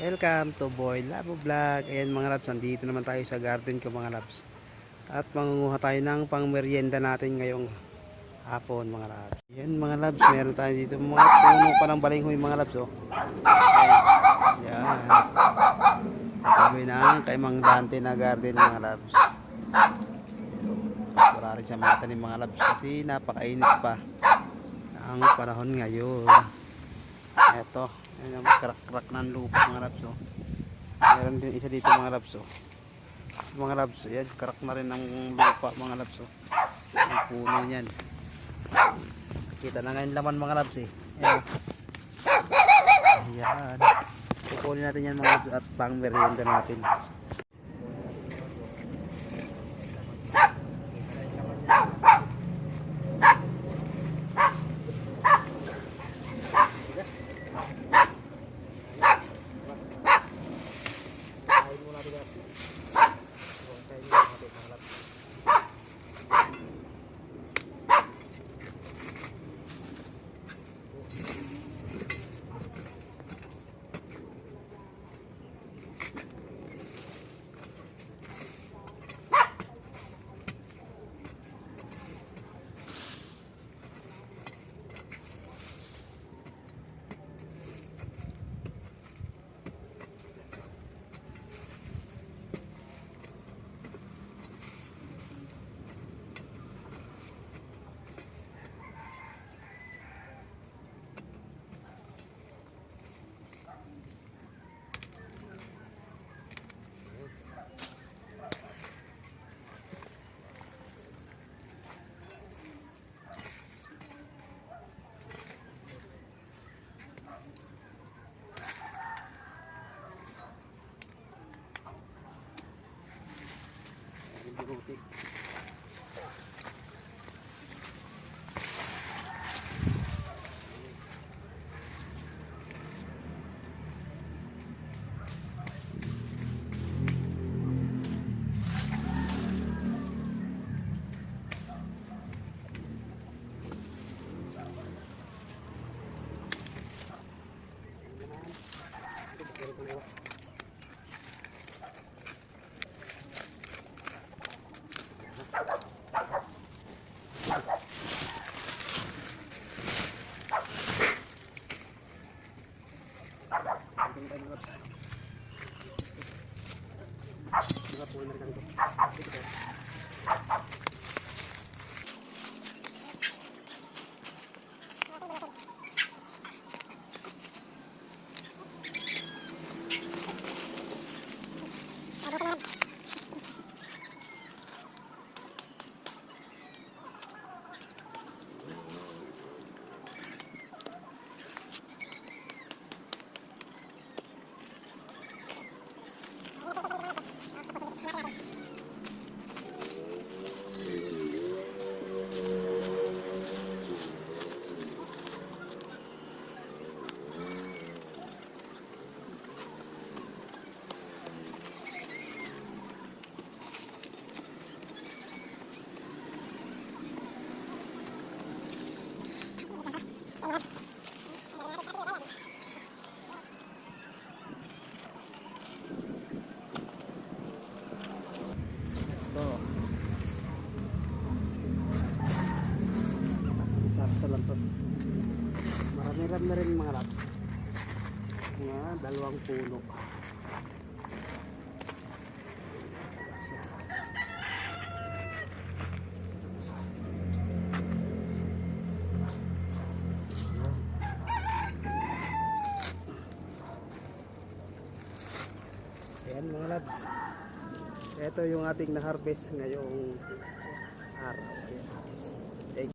Welcome to Boy Labo Vlog. Ayan mga labs, nandito naman tayo sa garden ko mga labs. At mangunguha tayo ng pangmeryenda natin ngayong hapon mga labs. Ayan mga labs, meron tayo dito mga puno pa ng balinghoy mga labs. Oh. Ayan. Sabi na kay Mang Dante na garden mga labs. Wala rin siya matanim mga labs kasi napakainit pa ang panahon ngayon. Eto, ayan ang krak-krak ng lupa mga labs. Oh. Meron din isa dito mga labs. Oh. Mga labs, ayan, krak na rin ng lupa mga labs. Oh. Ang puno niyan. Kita na ngayon laman mga labs eh. Ayan. Ayan. Kukunin natin yan mga labs at pang merienda natin. Marami-rami na rin mga labs. Mga dalawang puno. Ayan mga labs. Ito yung ating na-harvest ngayong araw. Ayan.